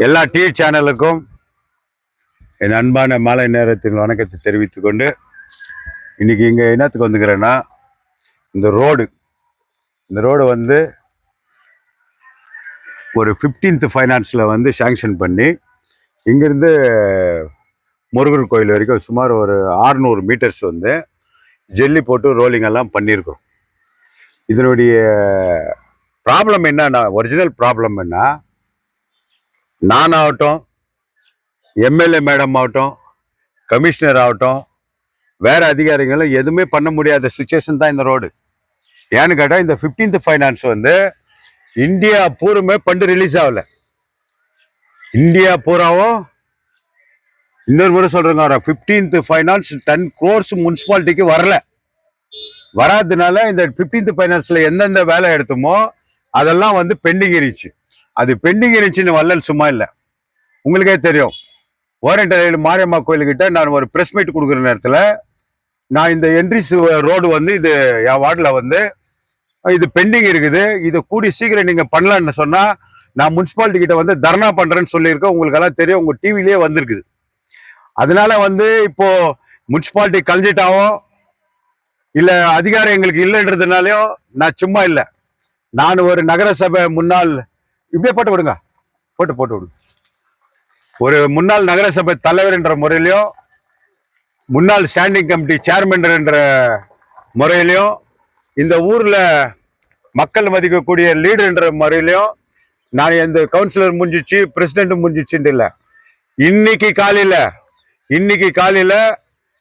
எல்லா டிவி சேனலுக்கும் என் அன்பான மாலை நேரத்தின் வணக்கத்தை தெரிவித்துக் கொண்டு இன்னைக்கு இங்கே என்னத்துக்கு வந்துக்கிறேன்னா, இந்த ரோடு வந்து ஒரு 15th ஃபைனான்ஸில் வந்து சாங்ஷன் பண்ணி இங்கேருந்து முருகர் கோயில் வரைக்கும் சுமார் ஒரு 600 மீட்டர்ஸ் வந்து ஜெல்லி போட்டு ரோலிங் எல்லாம் பண்ணியிருக்கோம். இதனுடைய ப்ராப்ளம் என்னன்னா, ஒரிஜினல் ப்ராப்ளம் என்ன, நான் ஆகட்டும், எம்எல்ஏ மேடம் ஆகட்டும், கமிஷனர் ஆகட்டும், வேற அதிகாரிகளும் எதுவுமே பண்ண முடியாத சுச்சுவேஷன் தான் இந்த ரோடு. ஏன்னு கேட்டால், இந்த 15th ஃபைனான்ஸ் வந்து இந்தியா பூராமே பண்டு ரிலீஸ் ஆகல. இந்தியா பூராவும் இன்னொரு முறை சொல்றேங்க, 15th ஃபைனான்ஸ் 10 crores முனிசிபாலிட்டிக்கு வரல. வராததுனால இந்த 15th ஃபைனான்ஸ்ல எந்தெந்த வேலை எடுத்தோமோ அதெல்லாம் வந்து பெண்டிங் இருந்துச்சு. அது பெண்டிங் இருந்துச்சுன்னு வள்ளல் சும்மா இல்லை, உங்களுக்கே தெரியும். ஓரண்டரையில் மாரியம்மா கோயிலுக்கிட்ட நான் ஒரு ப்ரெஸ் மீட் கொடுக்குற நேரத்தில் நான் இந்த என்ட்ரிஸ் ரோடு வந்து இது என் வார்டில் வந்து இது பெண்டிங் இருக்குது, இதை கூடி சீக்கிரம் நீங்கள் பண்ணலான்னு சொன்னால் நான் முனிசிபாலிட்டி கிட்ட வந்து தர்ணா பண்ணுறேன்னு சொல்லியிருக்கேன். உங்களுக்கெல்லாம் தெரியும், உங்கள் டிவிலேயே வந்திருக்குது. அதனால வந்து இப்போ முனிசிபாலிட்டி கலைஞ்சிட்டாவோ இல்லை அதிகாரம் எங்களுக்கு இல்லைன்றதுனாலையும் நான் சும்மா இல்லை. நான் ஒரு நகரசபை முன்னாள், இப்படியே போட்டு விடுங்க, போட்டு விடுங்க, ஒரு முன்னாள் நகரசபை தலைவர் என்ற முறையிலையும் முன்னாள் ஸ்டாண்டிங் கமிட்டி சேர்மன் என்ற முறையிலையும் இந்த ஊர்ல மக்கள் மதிக்கக்கூடிய லீடர் என்ற முறையிலையும் நான் எந்த கவுன்சிலர் முடிஞ்சிச்சு பிரசிடென்ட் முடிஞ்சிச்சுன்னு இல்லை. இன்னைக்கு காலையில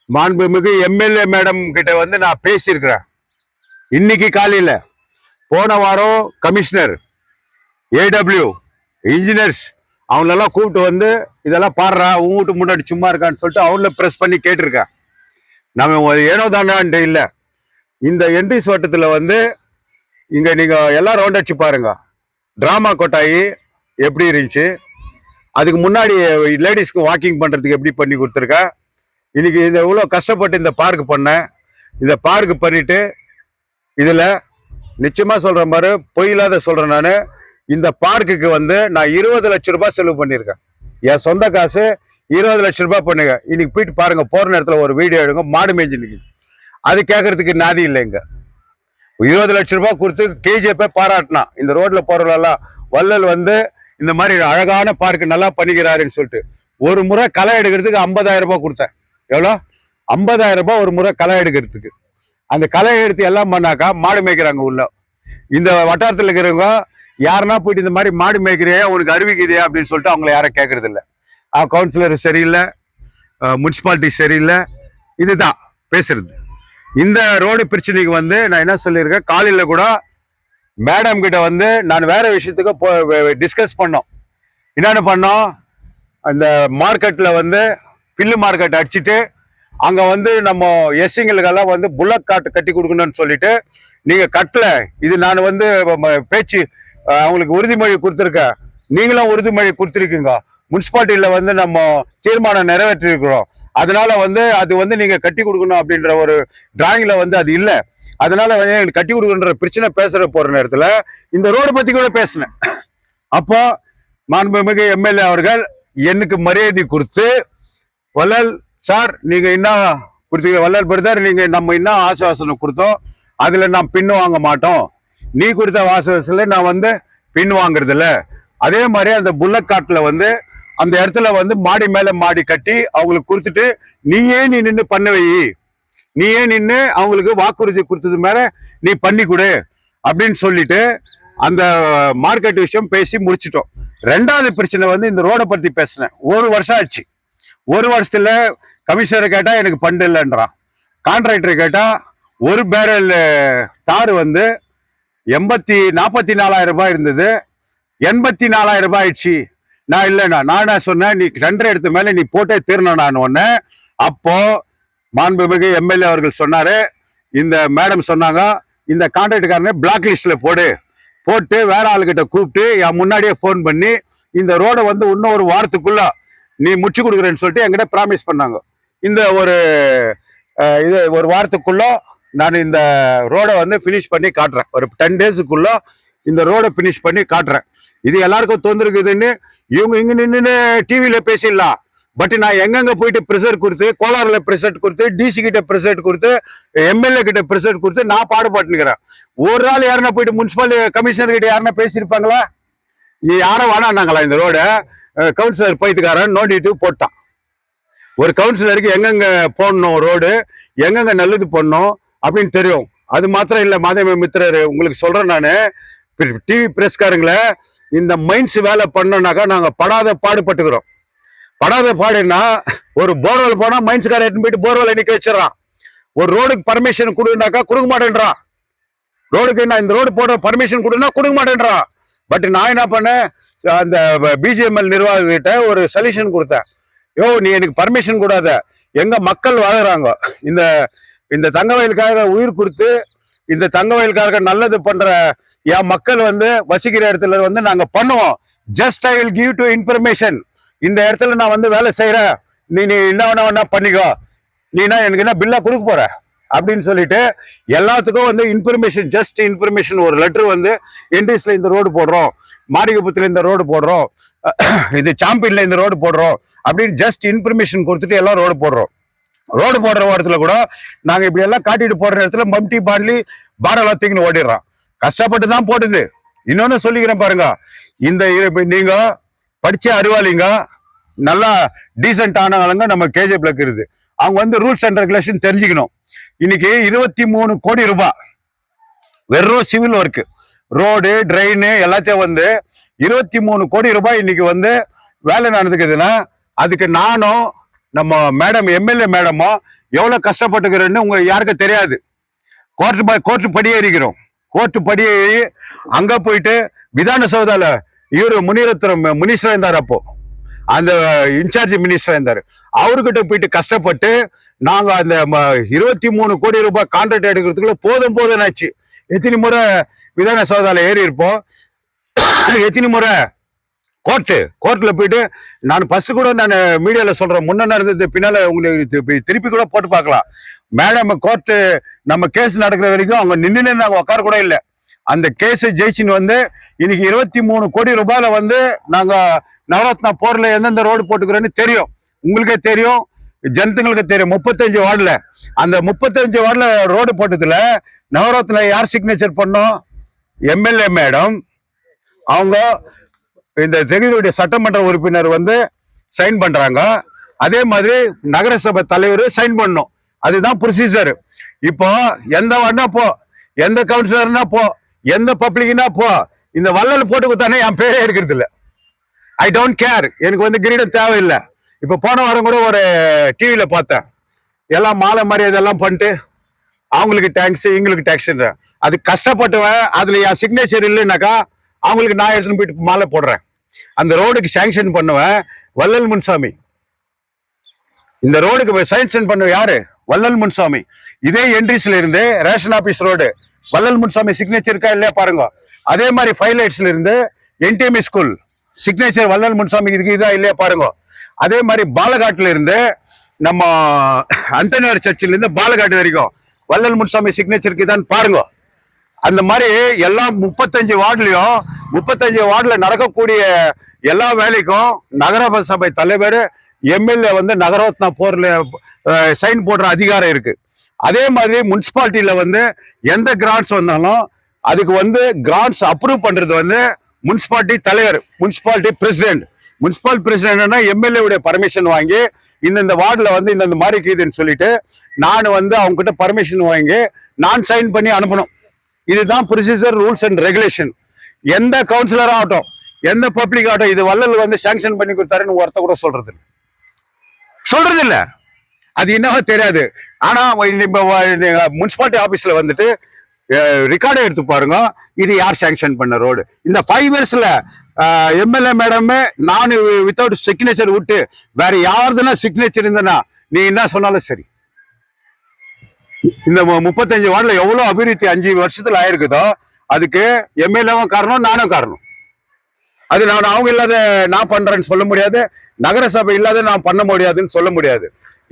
மாண்புமிகு எம்எல்ஏ மேடம் கிட்ட வந்து நான் பேசியிருக்கிறேன். இன்னைக்கு காலையில, போன வாரம் கமிஷனர், ஏடபிள்யூ இன்ஜினியர்ஸ் அவங்களெல்லாம் கூப்பிட்டு வந்து இதெல்லாம் பாடுறா, உங்க வீட்டு முன்னாடி சும்மா இருக்கான்னு சொல்லிட்டு அவங்கள ப்ரெஸ் பண்ணி கேட்டிருக்கேன். நம்ம ஏனோ தாண்டான்ட்டு இல்லை. இந்த என்ட்ரிஸ் வட்டத்தில் வந்து இங்கே நீங்கள் எல்லாம் ரவுண்ட் அடிச்சு பாருங்க, டிராமா கொட்டாயி எப்படி இருந்துச்சு, அதுக்கு முன்னாடி லேடிஸ்க்கு வாக்கிங் பண்ணுறதுக்கு எப்படி பண்ணி கொடுத்துருக்கா. இன்னைக்கு இந்த இவ்வளோ கஷ்டப்பட்டு இந்த பார்க் பண்ணேன். இந்த பார்க் பண்ணிட்டு இதில் நிச்சயமாக சொல்கிற மாதிரி பொய் இல்லாத சொல்கிறேன். நான் இந்த பார்க்குக்கு வந்து நான் 20 லட்சம் ரூபாய் செலவு பண்ணியிருக்கேன். என் சொந்த காசு 20 லட்சம் ரூபாய் பண்ணுங்க. இன்னைக்கு போயிட்டு பாருங்க, போகிற நேரத்தில் ஒரு வீடியோ எடுங்க, மாடு மேய்ஞ்சி நிற்குது. அது கேட்கறதுக்கு நாதி இல்லைங்க. 20 லட்சம் ரூபாய் கொடுத்து கேஜிஎப்பை பாராட்டினான். இந்த ரோட்ல போறவங்களெல்லாம் வள்ளல் வந்து இந்த மாதிரி அழகான பார்க் நல்லா பண்ணிக்கிறாருன்னு சொல்லிட்டு ஒரு முறை களை எடுக்கிறதுக்கு 50,000 ரூபாய் கொடுத்தேன். எவ்வளோ? 50,000 ரூபாய் ஒரு முறை களை எடுக்கிறதுக்கு. அந்த களை எடுத்து எல்லாம் பண்ணாக்கா மாடு மேய்க்கிறாங்க உள்ள. இந்த வட்டாரத்தில் இருக்கிறவங்க யாருன்னா போயிட்டு இந்த மாதிரி மாடு மேய்க்கிறியா, உனக்கு அறிவிக்குதே அப்படின்னு சொல்லிட்டு அவங்கள யாரும் கேட்கறது இல்லை. கவுன்சிலர் சரியில்லை, முனிசிபாலிட்டி சரியில்லை, இதுதான் பேசுறது. இந்த ரோடு பிரச்சனைக்கு வந்து நான் என்ன சொல்லியிருக்கேன், காலையில் கூட மேடம் கிட்ட வந்து நான் வேற விஷயத்துக்கு டிஸ்கஸ் பண்ணோம். என்னென்ன பண்ணோம், அந்த மார்க்கெட்டில் வந்து பில்லு மார்க்கெட் அடிச்சுட்டு அங்கே வந்து நம்ம எஸ்சிங்களுக்கெல்லாம் வந்து புல்லட் காட்டு கட்டி கொடுக்கணும்னு சொல்லிட்டு நீங்கள் கட்டல, இது நான் வந்து பேச்சு அவங்களுக்கு உறுதிமொழி கொடுத்துருக்கேன், நீங்களும் உறுதிமொழி கொடுத்துருக்கீங்க, முனிசிபாலிட்டியில் வந்து நம்ம தீர்மானம் நிறைவேற்றிருக்கிறோம், அதனால வந்து அது வந்து நீங்க கட்டி கொடுக்கணும் அப்படின்ற ஒரு டிராயிங்ல வந்து அது இல்லை. அதனால வந்து கட்டி கொடுக்கணுன்ற பிரச்சனை பேசுற போற நேரத்துல இந்த ரோடு பத்தி கூட பேசினேன். அப்போ மாண்புமிகு எம்எல்ஏ அவர்கள் எனக்கு மரியாதை கொடுத்து, வள்ளல் சார் நீங்க என்ன கொடுத்தீங்க, வள்ளல் பிரதர் நீங்க நம்ம என்ன ஆசுவாசனம் கொடுத்தோம் அதுல நான் பின்னு வாங்க மாட்டோம், நீ கொடுத்த ஆசுவாசத்துல நான் வந்து பின் வாங்குறது இல்லை. அதே மாதிரி அந்த புல்லட் காட்டுல வந்து அந்த இடத்துல வந்து மாடி மேல மாடி கட்டி அவங்களுக்கு கொடுத்துட்டு நீயே நின்று பண்ண வை, நீயே நின்று அவங்களுக்கு வாக்குறுதி கொடுத்தது மேல நீ பண்ணி கொடு அப்படின்னு சொல்லிட்டு அந்த மார்க்கெட் விஷயம் பேசி முடிச்சிட்டோம். ரெண்டாவது பிரச்சனை வந்து இந்த ரோடை பத்தி பேசினேன். 1 வருஷம் ஆச்சு. 1 வருஷத்துல கமிஷனர் கேட்டா எனக்கு பண்டு இல்லைன்றான், கான்ட்ராக்டர் கேட்டா ஒரு பேரல் தார் வந்து 44,000 ரூபாய் இருந்தது, 84,000 ரூபாய் ஆயிடுச்சு. நான் இல்லைண்ணா, நான் சொன்னேன் நீ டெண்டர் எடுத்த மேல நீ போட்டே தீரணும் நான் ஒன்னு. அப்போ மாண்புமிகு எம்எல்ஏ அவர்கள் சொன்னாரு, இந்த மேடம் சொன்னாங்க இந்த கான்ட்ராக்டுக்காரனை பிளாக் லிஸ்ட்ல போட்டு வேற ஆளுகிட்ட கூப்பிட்டு என் முன்னாடியே போன் பண்ணி இந்த ரோடை வந்து இன்னும் ஒரு வாரத்துக்குள்ள நீ முடிச்சு கொடுக்குறேன்னு சொல்லிட்டு என்கிட்ட ப்ராமிஸ் பண்ணாங்க. இந்த ஒரு வாரத்துக்குள்ள நான் இந்த ரோடை வந்து பினிஷ் பண்ணி காட்டுறேன். ஒரு 10 டேஸுக்குள்ள இந்த ரோடை பினிஷ் பண்ணி காட்டுறேன். இது எல்லாருக்கும் தொந்திருக்குதுன்னு இவங்க இங்க நின்று டிவியில பேசிடலாம். பட் நான் எங்கெங்க போயிட்டு ப்ரெசர் கொடுத்து, கோலாறுல ப்ரெசர் கொடுத்து, டிசி கிட்ட ப்ரெசர் கொடுத்து, எம்எல்ஏ கிட்ட ப்ரெசர் கொடுத்து நான் பாடுபட்டுக்கிறேன். ஒரு நாள் யாருன்னா போயிட்டு முனிசிபல் கமிஷனர் கிட்ட யாருன்னா பேசியிருப்பாங்களா? யாரும் வேணான்னாங்களா? இந்த ரோட கவுன்சிலர் பைத்துக்காரன் நோண்டிட்டு போட்டான். ஒரு கவுன்சிலருக்கு எங்கெங்க போடணும் ரோடு, எங்கெங்க நல்லது பண்ணணும் அப்படின்னு தெரியும். அது மாத்திரம் இல்ல மாதவ மித்திரர், உங்களுக்கு சொல்றேன் நானு, டிவி பிரஸ்காரங்களை இந்த மைன்ஸ் வேலை பண்ணோம்னாக்கா நாங்க படாத பாடுபட்டுக்கிறோம். படாத பாடுன்னா ஒரு போர்வெல் போனா மைன்ஸ்கார எடுத்து போயிட்டு போர்வெல் நிக்க வச்சிடறான். ஒரு ரோடுக்கு பர்மிஷன் கொடுனாக்கா கொடுக்க மாட்டேன்றான். ரோடுக்கு நான் இந்த ரோடு போடுற பர்மிஷன் கொடுனா கொடுக்க மாட்டேன்றான். பட் நான் என்ன பண்ணேன், அந்த பிஜிஎம்எல் நிர்வாகிகிட்ட ஒரு சொல்யூஷன் கொடுத்தேன். யோ நீ எனக்கு பர்மிஷன் கூடாத, எங்க மக்கள் வாழறாங்க, இந்த இந்த தங்க வயலுக்காக உயிர் கொடுத்து இந்த தங்க வயலுக்காக நல்லது பண்ற என் மக்கள் வந்து வசிக்கிற இடத்துல வந்து நாங்க பண்ணுவோம். Just I will give to information. இந்த இடத்துல நான் வந்து வேலை செய்யறேன், நீ என்ன வேணா பண்ணிக்கோ, நீனா எனக்கு என்ன பில்லா கொடுக்க போற அப்படின்னு சொல்லிட்டு எல்லாத்துக்கும் வந்து இன்ஃபர்மேஷன், ஜஸ்ட் இன்ஃபர்மேஷன் ஒரு லெட்டர் வந்து என்ட்ரிஸ்ல இந்த ரோடு போடுறோம், மாரிகுப்பத்துல இந்த ரோடு போடுறோம், இது சாம்பியன்ல இந்த ரோடு போடுறோம் அப்படின்னு ஜஸ்ட் இன்ஃபர்மேஷன் கொடுத்துட்டு எல்லாம் ரோடு போடுறோம். ரோடு போடுற இடத்துல கூட நாங்க இப்படி எல்லாம் காட்டிட்டு போடுற இடத்துல மம்டி பாண்ட்லி பாரெல்லாம் தூக்கின்னு ஓடிடுறோம். கஷ்டப்பட்டு தான் போடுது. இன்னொன்னு சொல்லிக்கிறேன் பாருங்க, இந்த நீங்க படிச்ச அறிவாளிங்க, நல்லா டீசென்ட் ஆனவங்க நம்ம கேஜிஎஃப்ல இருக்குது. அவங்க வந்து ரூல்ஸ் அண்ட் ரெகுலேஷன் தெரிஞ்சுக்கணும். இன்னைக்கு 23 கோடி ரூபாய் வெறும் சிவில் ஒர்க், ரோடு ட்ரெயின் எல்லாத்தையும் வந்து 23 கோடி ரூபாய் இன்னைக்கு வந்து வேலை நடந்துக்குதுன்னா அதுக்கு நானும் நம்ம மேடம் எம்எல்ஏ மேடமோ எவ்வளவு கஷ்டப்பட்டுக்கிறேன்னு உங்க யாருக்கும் தெரியாது. கோர்ட்டு படியேறிக்கிறோம். கோர்ட்டு படியேறி அங்க போயிட்டு விதான சௌதால இவரு முனிரத்னம் மினிஸ்டர் இருந்தார், அப்போ அந்த இன்சார்ஜ் மினிஸ்டர் இருந்தாரு. அவர்கிட்ட போயிட்டு கஷ்டப்பட்டு நாங்க அந்த 23 கோடி ரூபாய் கான்ட்ராக்ட் எடுக்கிறதுக்குள்ள போதும் ஆச்சு. எத்தனை முறை விதான சௌதால ஏறி இருப்போம், எத்தனை முறை கோர்ட்ல போயிட்டு நான் ஃபர்ஸ்ட் கூட நான் மீடியால சொல்றேன், முன்ன நடந்தது பின்னால உங்களுக்கு திருப்பி கூட போட்டு பார்க்கலாம். மேடம் கோர்ட்டு நம்ம கேஸ் நடக்கிற வரைக்கும் அவங்க நின்று நாங்க உட்கார கூட இல்லை. அந்த கேஸ் ஜெயிச்சின்னு வந்து இன்னைக்கு 23 கோடி ரூபாயில வந்து நாங்க நவரத்னா போர்ல எந்தெந்த ரோடு போட்டுக்கிறோன்னு தெரியும், உங்களுக்கே தெரியும், ஜனத்துங்களுக்கு தெரியும். 35 வார்டுல அந்த 35 வார்டுல ரோடு போட்டதுல நவரத்னா யார் சிக்னேச்சர் பண்ணோம்? MLA madam. அவங்க இந்த தெருவுடைய சட்டமன்ற உறுப்பினர் வந்து சைன் பண்றாங்க. அதே மாதிரி நகரசபை தலைவர் சைன் பண்ணும். அதுதான் ப்ரொசீஜர். இப்போ எந்த வார்டுனா போ, எந்த கவுன்சிலர்னா போ, எந்த பப்ளிக்னா போ, இந்த வள்ளல் போட்டு கொடுத்தானே என் பேரே இருக்கிறது இல்லை. ஐ டோன்ட் கேர், எனக்கு வந்து கிரீடம் தேவையில்லை. இப்ப போன வாரம் கூட ஒரு டிவியில பார்த்தேன், எல்லாம் மாலை மரியாதை எல்லாம் பண்ணிட்டு அவங்களுக்கு டேக்ஸ் எங்களுக்கு டேக்ஸ்ன்ற. அது கஷ்டப்பட்டுவேன், அதுல என் சிக்னேச்சர் இல்லைன்னாக்கா அவங்களுக்கு நான் எடுத்துன்னு போயிட்டு மாலை போடுறேன். அந்த ரோடுக்கு சாங்ஷன் பண்ணுவேன் வள்ளல் முன்சாமி. இந்த ரோடுக்கு சாங்ஷன் பண்ணுவ யாரு? வள்ளல் முன்சாமி. இதே என்ட்ரிஸ்ல இருந்து ரேஷன் ஆபீஸ் ரோடு வள்ளல் முன்சாமி சிக்னேச்சர் இருக்கா இல்லையா பாருங்க. அதே மாதிரி ஃபைலைட்ஸ்ல இருந்து என்டிஎம்இ ஸ்கூல் சிக்னேச்சர் வள்ளல் முன்சாமி இதா இல்லையா பாருங்க. அதே மாதிரி பாலகாட்டுல இருந்து நம்ம அந்தனியார் சர்ச்சில் இருந்து பாலகாட்டு வரைக்கும் வள்ளல் முன்சாமி சிக்னேச்சருக்கு தான் பாருங்க. அந்த மாதிரி எல்லாம் 35 வார்டுலயும் 35 வார்டுல நடக்கக்கூடிய எல்லா வேலைக்கும் நகர சபை தலைவர் எம்எல்ஏ வந்து நகரத்னா போர்ல சைன் போடுற அதிகாரம் இருக்கு. அதே மாதிரி முனிசிபாலிட்டியில வந்து எந்த கிராண்ட்ஸ் வந்தாலும் அதுக்கு வந்து கிராண்ட்ஸ் அப்ரூவ் பண்றது வந்து முனிசிபாலிட்டி தலைவர், முனிசிபாலிட்டி பிரசிடென்ட். முனிசிபல் பிரசிடென்ட்னா எம்எல்ஏ உடைய பர்மிஷன் வாங்கி இந்த வார்டுல வந்து இந்த மாதிரி இருக்குதுன்னு சொல்லிட்டு நான் வந்து அவங்க கிட்ட பர்மிஷன் வாங்கி நான் சைன் பண்ணி அனுப்பணும். இதுதான் ப்ரொசீஜர், ரூல்ஸ் அண்ட் ரெகுலேஷன். எந்த கவுன்சிலர் ஆகட்டும், எந்த பப்ளிக் ஆகட்டும், இது வள்ளல் வந்து சாங்ஷன் பண்ணி கொடுத்தாருன்னு ஒருத்த கூட சொல்றது இல்ல. அது என்னவோ தெரியாது. ஆனா முனிசிபாலிட்டி ஆபீஸ்ல வந்துட்டு ரெக்கார்டை எடுத்து பாருங்க, இது யார் சாங்ஷன் பண்ண ரோடு. இந்த 5 இயர்ஸ்ல எம்எல்ஏ மேடமே நான் வித்தவுட் சிக்னேச்சர் விட்டு வேற யாருதுன்னா சிக்னேச்சர் இருந்தனா நீ என்ன சொன்னாலும் சரி. இந்த 35 வார்டுல எவ்வளவு அபிவிருத்தி 5 வருஷத்துல ஆயிருக்குதோ அதுக்கு எம்எல்ஏவும் காரணம், நானும் காரணம். அது நான் அவங்க இல்லாத நான் பண்றேன்னு சொல்ல முடியாது, நகரசபை இல்லாத நான் பண்ண முடியாதுன்னு சொல்ல முடியாது.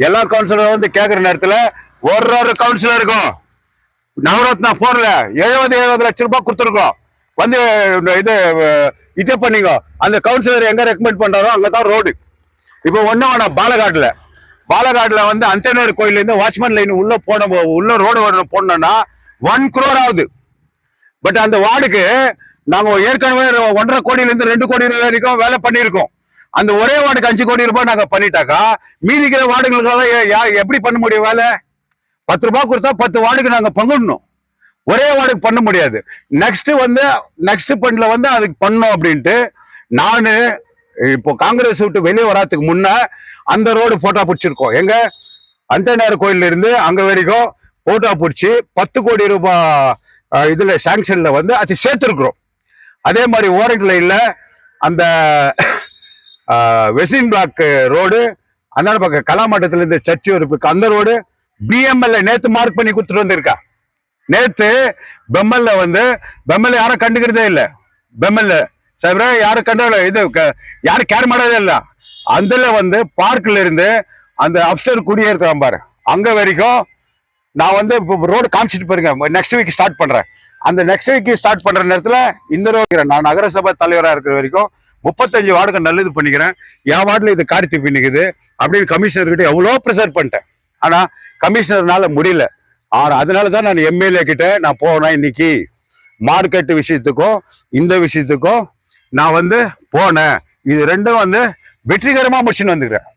எல்லா கவுன்சிலரும் வந்து கேட்கிற நேரத்துல ஒரு கவுன்சிலருக்கும் நவரத்னா போர்ல 70 லட்சம் ரூபாய் கொடுத்துருக்கோம். வந்து இது இதே பண்ணிங்க. அந்த கவுன்சிலர் எங்க ரெக்கமெண்ட் பண்றாரோ அங்கதான் ரோடு. இப்போ ஒன்னும் வேணாம், பாலகாடுல வந்து அந்தனர் கோயில்ல இருந்து வாட்ச்மேன் லைன் உள்ள ரோடு போடணும்னா 1 crore ஆகுது. பட் அந்த வார்டுக்கு நாங்க ஏற்கனவே 1.5 கோடியில இருந்து 2 கோடி வரைக்கும் வேலை பண்ணியிருக்கோம். அந்த ஒரே வார்டுக்கு 5 கோடி ரூபாய் நாங்க பண்ணிட்டாக்கா மீதிக்கிற வார்டுகளுக்கு எப்படி பண்ண முடியும் வேலை? 10 ரூபாய் கொடுத்தா 10 வார்டுக்கு நாங்க பங்கிடணும். ஒரே வார்டுக்கு பண்ண முடியாது. நெக்ஸ்ட் பண்ல வந்து அதுக்கு பண்ணோம் அப்படின்ட்டு நானு இப்போ காங்கிரஸ் விட்டு வெளியே வராதுக்கு முன்ன அந்த ரோடு போட்டோ பிடிச்சிருக்கோம். எங்க அந்தனர் கோயில்ல இருந்து அங்க வரைக்கும் போட்டோ பிடிச்சி 10 கோடி ரூபாய் இதுல சாங்ஷன்ல வந்து அது சேர்த்திருக்கிறோம். அதே மாதிரி ஓரண்ட் லைன்ல அந்த வெஸ்டின் பிளாக் ரோடு, அந்த பக்கம் கலாமட்டத்துல இருந்து சர்ச்சி இருக்கு அந்த ரோடு பிஎம்எல்ஏ நேத்து மார்க் பண்ணி கொடுத்துட்டு வந்திருக்கா. நேத்து பெம்மல்ல யாரும் கண்டுக்கிறதே இல்லை. பெம்மல்ல சார் யாரும் கண்டு இது யாரும் கேர் பண்ணதே இல்லை. அதுல வந்து பார்க்ல இருந்து அந்த அப்ஸ்டர் குடியிருக்கிறான் பாரு, அங்க வரைக்கும் நான் வந்து ரோடு காமிச்சிட்டு போயிருங்க. நெக்ஸ்ட் வீக் ஸ்டார்ட் பண்றேன். அந்த நெக்ஸ்ட் வீக் ஸ்டார்ட் பண்ற நேரத்துல இந்த ரோடு நான் நகரசபை தலைவராக இருக்கிற வரைக்கும் 35 வார்டுக்கு நல்லது பண்ணிக்கிறேன். என் வார்டுல இது காரித்து பின்னிக்குது அப்படின்னு கமிஷனர் கிட்ட எவ்வளோ ப்ரெஷர் பண்ணிட்டேன். ஆனா கமிஷனர்னால முடியல. ஆனா அதனாலதான் நான் எம்எல்ஏ கிட்ட நான் போனேன். இன்னைக்கு மார்க்கெட் விஷயத்துக்கும் இந்த விஷயத்துக்கும் நான் வந்து போனேன். இது ரெண்டும் வந்து வெற்றிகரமா முடிச்சுன்னு வந்துக்கிறேன்.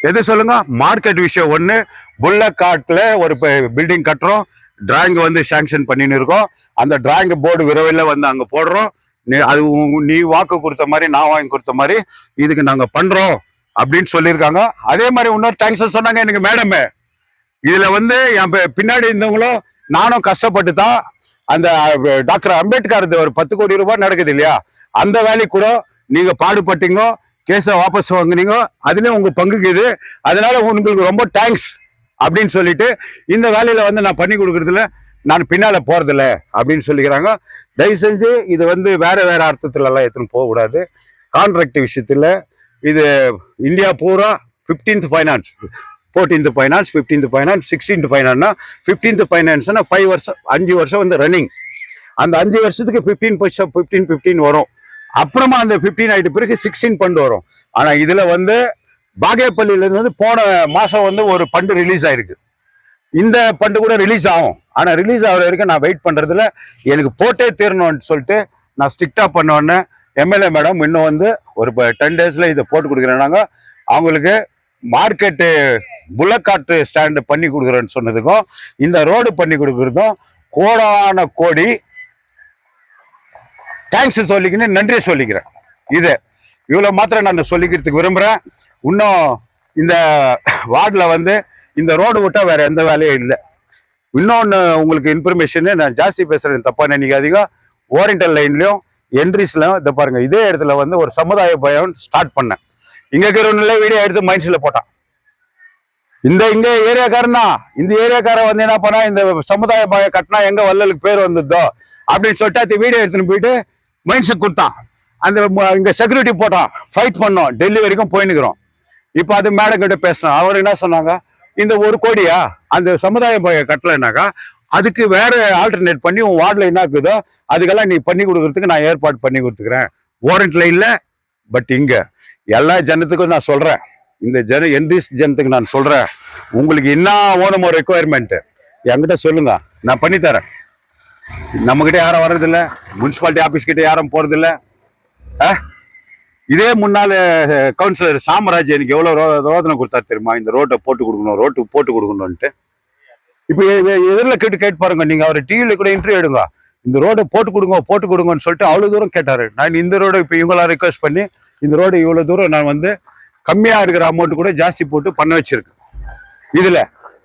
எது சொல்லுங்க? மார்க்கெட் விஷயம் ஒண்ணு, புல்லக்காட்டுல ஒரு பில்டிங் கட்டுறோம், டிராயிங் வந்து சாங்ஷன் பண்ணின்னு இருக்கோம். அந்த டிராயிங் போர்டு விரைவில் வந்து அங்க போடுறோம். அது நீ வாக்கு கொடுத்த மாதிரி நான் வாங்கி கொடுத்த மாதிரி இதுக்கு நாங்க பண்றோம் அப்படின்னு சொல்லியிருக்காங்க. அதே மாதிரி இன்னொரு தேங்க்ஸ் சொன்னாங்க எனக்கு மேடமே. இதுல வந்து என் பின்னாடி இருந்தவங்களும் நானும் கஷ்டப்பட்டு தான் அந்த டாக்டர் அம்பேத்கர் ஒரு 10 கோடி ரூபாய் நடக்குது இல்லையா, அந்த வேலைக்கு கூட நீங்க பாடுபட்டீங்க, கேஸை வாபஸ் வாங்குனீங்க, அதுலயும் உங்க பங்குக்குது. அதனால உங்களுக்கு ரொம்ப தேங்க்ஸ் அப்படின்னு சொல்லிட்டு இந்த வேலையில வந்து நான் பண்ணி கொடுக்கறதுல நான் பின்னால போறதில்ல அப்படின்னு சொல்லிக்கிறாங்க. தயவு செஞ்சு இது வந்து வேற அர்த்தத்துல எல்லாம் எடுத்துன்னு போக கூடாது. கான்ட்ராக்ட் விஷயத்துல இது இந்தியா பூரா 15th finance, 14th finance, 15th finance, 16th ஃபைனான்ஸ்னா 15th ஃபைனான்ஸ்னா 5 வருஷம் வந்து ரன்னிங். அந்த 5 வருஷத்துக்கு 15% வரும். அப்புறமா அந்த 15 ஆயிட்டு பிறகு 16 ஃபண்ட் வரும். ஆனா இதுல வந்து பாகேப்பள்ளியில இருந்து போன மாசம் வந்து ஒரு ஃபண்ட் ரிலீஸ் ஆயிருக்கு. இந்த ஃபண்ட் கூட ரிலீஸ் ஆகும். ஆனா ரிலீஸ் ஆகிற வரைக்கும் நான் வெயிட் பண்றதுல எனக்கு போட்டே தீரணும்னு சொல்லிட்டு நான் ஸ்ட்ரிக்டா பண்ணோன்னே எம்எல்ஏ மேடம் இன்னும் வந்து ஒரு 10 daysல இதை போட்டு கொடுக்குறேன்னாங்க. அவங்களுக்கு மார்க்கெட்டு புல்லக்காட்டு ஸ்டாண்டு பண்ணி கொடுக்குறேன்னு சொன்னதுக்கும் இந்த ரோடு பண்ணி கொடுக்குறதும் கோடான கோடி தேங்க்ஸ் சொல்லிக்கின்னு நன்றி சொல்லிக்கிறேன். இது இவ்வளவு மாத்திரம் நான் சொல்லிக்கிறதுக்கு விரும்புறேன். இன்னும் இந்த வார்டுல வந்து இந்த ரோடு விட்டா வேற எந்த வேலையும் இல்லை. இன்னொன்னு உங்களுக்கு இன்ஃபர்மேஷன், நான் ஜாஸ்தி பேசுறேன் தப்பா நினைக்காதீங்க. ஓரியண்டல் லைன்லயும் என்ட்ரிஸ்லயும் இதை பாருங்க, இதே இடத்துல வந்து ஒரு சமுதாய பயம் ஸ்டார்ட் பண்ணேன். இங்க இருக்கிற வீடியோ எடுத்து மைண்ட்ஸ்ல போட்டான். இங்க ஏரியாக்காரன் தான். இந்த ஏரியாக்காரன் வந்து என்ன பண்ணா, இந்த சமுதாய பயம் கட்டினா எங்க வள்ளலுக்கு பேர் வந்ததோ அப்படின்னு சொல்லிட்டு அந்த வீடியோ எடுத்துன்னு போயிட்டு மைண்ட்ஸுக்கு கொடுத்தான். அந்த இங்க செக்யூரிட்டி போட்டான், ஃபைட் பண்ணோம், டெல்லி வரைக்கும் போயின்னுக்கிறோம். இப்போ அது மேடம் கிட்ட பேசினோம். அவர் என்ன சொன்னாங்க, இந்த 1 கோடியா அந்த சமுதாய கட்டலைனாக்கா அதுக்கு வேற ஆல்டர்னேட் பண்ணி உன் வார்டில் என்ன இருக்குதோ அதுக்கெல்லாம் நீ பண்ணி கொடுக்கறதுக்கு நான் ஏற்பாடு பண்ணி கொடுத்துக்கிறேன். வாரண்ட்ல இல்லை. பட் இங்க எல்லா ஜனத்துக்கும் நான் சொல்றேன், இந்த என்ரிஸ் ஜனத்துக்கு நான் சொல்றேன், உங்களுக்கு என்ன ஓனமோ ரெக்குவயர்மெண்ட் என்கிட்ட சொல்லுங்க, நான் பண்ணித்தரேன். நம்ம கிட்ட யாரும் வர்றதில்ல, முனிசிபாலிட்டி ஆபீஸ் கிட்ட யாரும் போறதில்ல. இதே முன்னாள் கவுன்சிலர் சாமராஜ் எனக்கு எவ்வளவு ரோதனை கொடுத்தா தெரியுமா, இந்த ரோட்டை போட்டு கொடுக்கணும், ரோட்டுக்கு போட்டு கொடுக்கணும்ட்டு. இப்போ எதிரில் கேட்டு பாருங்க, நீங்க அவர் டிவியில கூட இன்டர்வியூ எடுங்க, இந்த ரோடை போட்டு கொடுங்கன்னு சொல்லிட்டு அவ்வளவு தூரம் கேட்டாரு. நான் இந்த ரோடு இப்போ இவங்களா ரிக்வெஸ்ட் பண்ணி இந்த ரோடு இவ்வளவு தூரம் நான் வந்து கம்மியா இருக்கிற அமௌண்ட் கூட ஜாஸ்தி போட்டு பண்ண வச்சிருக்கேன். இதுல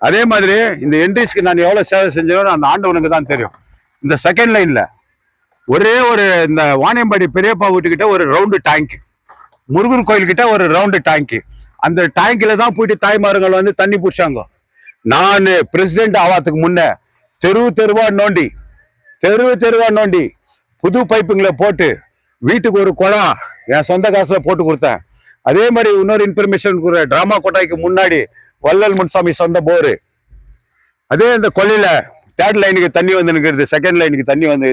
அதே மாதிரி இந்த என்ட்ரிஸ்க்கு நான் எவ்வளவு சேவை செஞ்சேனோ அந்த ஆண்டவனுக்கு தான் தெரியும். இந்த செகண்ட் லைன்ல ஒரே ஒரு இந்த வாணியம்பாடி பெரியப்பா வீட்டுக்கிட்ட ஒரு ரவுண்டு டேங்க், முருகன் கோயில் கிட்ட ஒரு ரவுண்டு டேங்க், அந்த டேங்க்ல தான் போயிட்டு தாய்மார்கள் வந்து தண்ணி பிடிச்சாங்க. நான் பிரசிடென்ட் ஆவாதுக்கு முன்ன தெருவா நோண்டி புது பைப்புங்களை போட்டு வீட்டுக்கு ஒரு குளம் என் சொந்த காசுல போட்டு கொடுத்தேன். அதே மாதிரி இன்னொரு இன்ஃபர்மேஷன் டிராமா கொட்டாய்க்கு முன்னாடி வள்ளல் முன்சாமி சொந்த போரு, அதே இந்த கொல்லையில தேர்ட் லைனுக்கு தண்ணி வந்து நிற்கிறது, செகண்ட் லைனுக்கு தண்ணி வந்து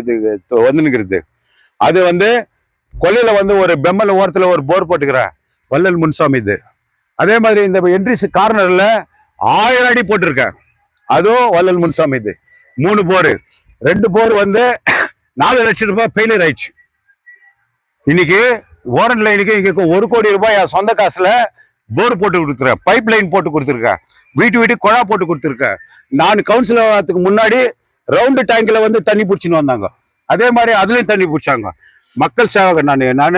நிற்கிறது. அது வந்து கொல்லையில வந்து ஒரு பெம்மல் ஓரத்துல ஒரு போர் போட்டுக்கிறேன், வள்ளல் முன்சாமி இது. அதே மாதிரி இந்த என்ட்ரிஸ் கார்னர்ல 1000 அடி போட்டிருக்கேன், அதுவும் வள்ளல் முன்சாமி இது. 3 போர், 2 போர் வந்து 4 லட்சம் ரூபாய் ஃபெயிலியர் ஆயிடுச்சு. இன்னைக்கு ஓரன் லைனுக்கு இங்க 1 கோடி ரூபாய் என் சொந்த காசுல போர் போட்டு கொடுத்துருக்கேன், பைப் லைன் போட்டு கொடுத்துருக்கேன், வீட்டு குழா போட்டு கொடுத்துருக்கேன். நான் கவுன்சில் ஆகிறதுக்கு முன்னாடி ரவுண்டு டேங்க்ல வந்து தண்ணி பிடிச்சின்னு வந்தாங்க, அதே மாதிரி அதுலயும் தண்ணி பிடிச்சாங்க. மக்கள் சேவகன் நான்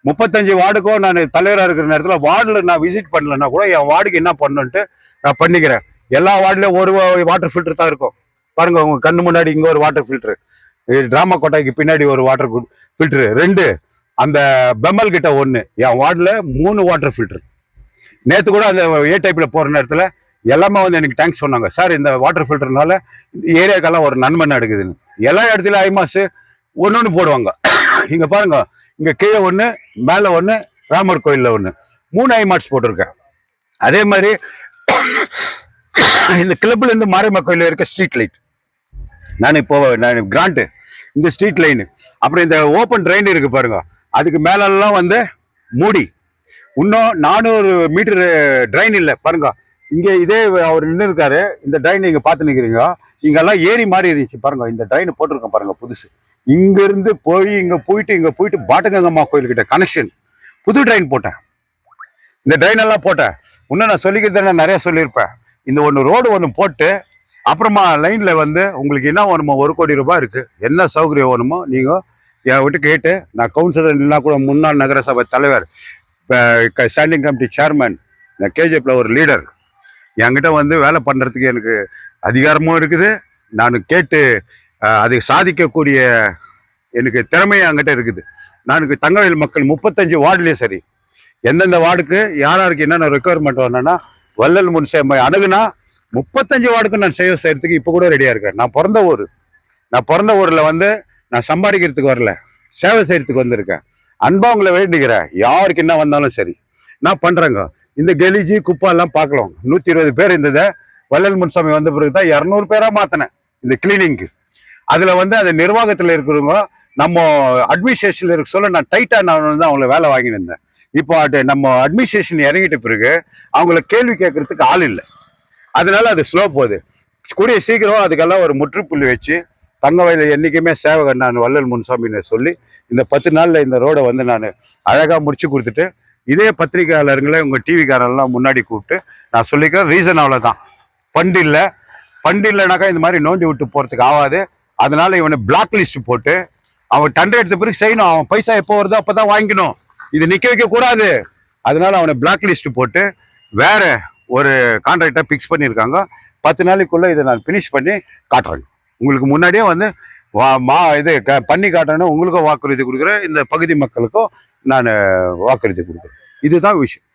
35 வார்டுக்கும் நான் தலைவராக இருக்கிற நேரத்தில் வார்டில் நான் விசிட் பண்ணலன்னா கூட என் வார்டுக்கு என்ன பண்ணணுன்ட்டு நான் பண்ணிக்கிறேன். எல்லா வார்டுலையும் ஒரு வாட்டர் ஃபில்டர் தான் இருக்கும் பாருங்க, உங்க கண்ணு முன்னாடி இங்க ஒரு வாட்டர் ஃபில்டர், டிராமா கோட்டைக்கு பின்னாடி ஒரு வாட்டர் ஃபில்டர் 2, அந்த பெம்மல் கிட்ட 1, என் வார்டில் 3 வாட்டர் ஃபில்டர். நேற்று கூட அந்த ஏ டைப்ல போற நேரத்தில் எல்லாமே வந்து எனக்கு தேங்க்ஸ் சொன்னாங்க, சார் இந்த வாட்டர் ஃபில்டர்னால இந்த ஏரியாக்கெல்லாம் ஒரு நன்மை நடக்குதுன்னு. எல்லா இடத்துலயும் ஐமாஸ் ஒன்று போடுவாங்க. இங்க பாருங்க, இங்க கீழே 1, மேல 1, ராமர் கோயில்ல 1, 3 ஐமாட்ஸ் போட்டிருக்கேன். அதே மாதிரி இந்த கிளப்ல இருந்து மாரியம்மா கோயில இருக்க ஸ்ட்ரீட் லைட் நான் கிராண்ட், இந்த ஸ்ட்ரீட் லைன், அப்புறம் இந்த ஓப்பன் ட்ரெயின் இருக்கு பாருங்க, அதுக்கு மேலெல்லாம் வந்து மூடி, இன்னும் 400 மீட்டர் ட்ரெயின் இல்லை பாருங்க. இங்க இதே அவர் நின்று இருக்காரு, இந்த ட்ரெயின் நீங்க பார்த்து நிக்கிறீங்க, இங்கெல்லாம் ஏரி மாதிரி இருந்துச்சு பாருங்க, இந்த ட்ரெயின் போட்டிருக்கேன் பாருங்க புதுசு. இங்க இருந்து போய் இங்க போயிட்டு பாட்டகங்கம்மா கோயில்கிட்ட கனெக்ஷன் புது ட்ரெயின் போட்டேன். இந்த ட்ரெயின் எல்லாம் போட்டேன். இன்னும் நான் சொல்லிக்கிறது நிறைய சொல்லியிருப்பேன். இந்த ரோடு ஒன்று போட்டு அப்புறமா லைன்ல வந்து உங்களுக்கு என்ன வேணுமோ 1 கோடி ரூபாய் இருக்கு, என்ன சௌகரியம் வேணுமோ நீங்க என் விட்டு கேட்டு, நான் கவுன்சிலர் இல்லைனா கூட முன்னாள் நகரசபை தலைவர், ஸ்டாண்டிங் கமிட்டி சேர்மன், நான் கேஜிஎஃப்ல ஒரு லீடர், என்கிட்ட வந்து வேலை பண்றதுக்கு எனக்கு அதிகாரமும் இருக்குது. நான் கேட்டு அதை சாதிக்கக்கூடிய எனக்கு திறமையும் என்கிட்ட இருக்குது. நான் தங்கவேல் மக்கள் 35 வார்டுலேயும் சரி, எந்தெந்த வார்டுக்கு யாருக்கு என்னென்ன ரெக்குயர்மெண்ட் வரணும்னா வள்ளல் முன்சாமி அணுகுனா 35 வார்டுக்கு நான் செய்யறதுக்கு இப்போ கூட ரெடியா இருக்கேன். நான் பிறந்த ஊர்ல வந்து நான் சம்பாதிக்கிறதுக்கு வரல, சேவை செய்யறதுக்கு வந்திருக்கேன். அன்பா உங்களை வேண்டிக்கிறேன், யாருக்கு என்ன வந்தாலும் சரி நான் பண்றேங்க. இந்த கெலிஜி குப்பா எல்லாம் பார்க்கலாம், 120 பேர் இருந்ததை வள்ளல் முன்சாமி வந்த பிறகுதான் 200 பேரா மாத்தினேன் இந்த கிளீனிங்க்கு. அதுல வந்து அந்த நிர்வாகத்துல இருக்கிறவங்க நம்ம அட்மினிஸ்ட்ரேஷன்ல இருக்க சொல்ல நான் டைட்டா நான் வந்து அவங்கள வேலை வாங்கிட்டு இருந்தேன். இப்போ நம்ம அட்மினிஸ்ட்ரேஷன் இறங்கிட்ட பிறகு அவங்கள கேள்வி கேட்கறதுக்கு ஆள் இல்லை, அதனால அது ஸ்லோ போகுது. கூடிய சீக்கிரம் அதுக்கெல்லாம் ஒரு முற்றுப்புள்ளி வச்சு தங்கவேலு என்னைக்குமே சேவகன் நான் வள்ளல் முன்சாமின்னு சொல்லி இந்த 10 நாள்ல இந்த ரோடை வந்து நான் அழகா முடிச்சு கொடுத்துட்டு, இதே பத்திரிகையாளர்களை உங்க டிவிக்காரெல்லாம் முன்னாடி கூப்பிட்டு நான் சொல்லிக்கிறேன். ரீசன் அவ்வளவுதான், ஃபண்ட் இல்லைனாக்கா இந்த மாதிரி நோண்டி விட்டு போறதுக்கு ஆகாது. அதனால இவனை பிளாக் லிஸ்ட் போட்டு அவன் டெண்டர் எடுத்த பிறகு செய்யணும், அவன் பைசா எப்போ வருதோ அப்பதான் வாங்கிக்கணும், இது நிக்க வைக்க கூடாது. அதனால அவனை பிளாக் லிஸ்ட் போட்டு வேற ஒரு கான்ட்ராக்டை பிக்ஸ் பண்ணியிருக்காங்க. 10 நாளைக்குள்ள இதை நான் பினிஷ் பண்ணி காட்டுறேன். உங்களுக்கு முன்னாடியே வந்து பண்ணி காட்டுறேன்னு உங்களுக்கும் வாக்குறுதி கொடுக்குறேன், இந்த பகுதி மக்களுக்கும் நான் வாக்குறுதி கொடுக்குறேன். இதுதான் விஷயம்.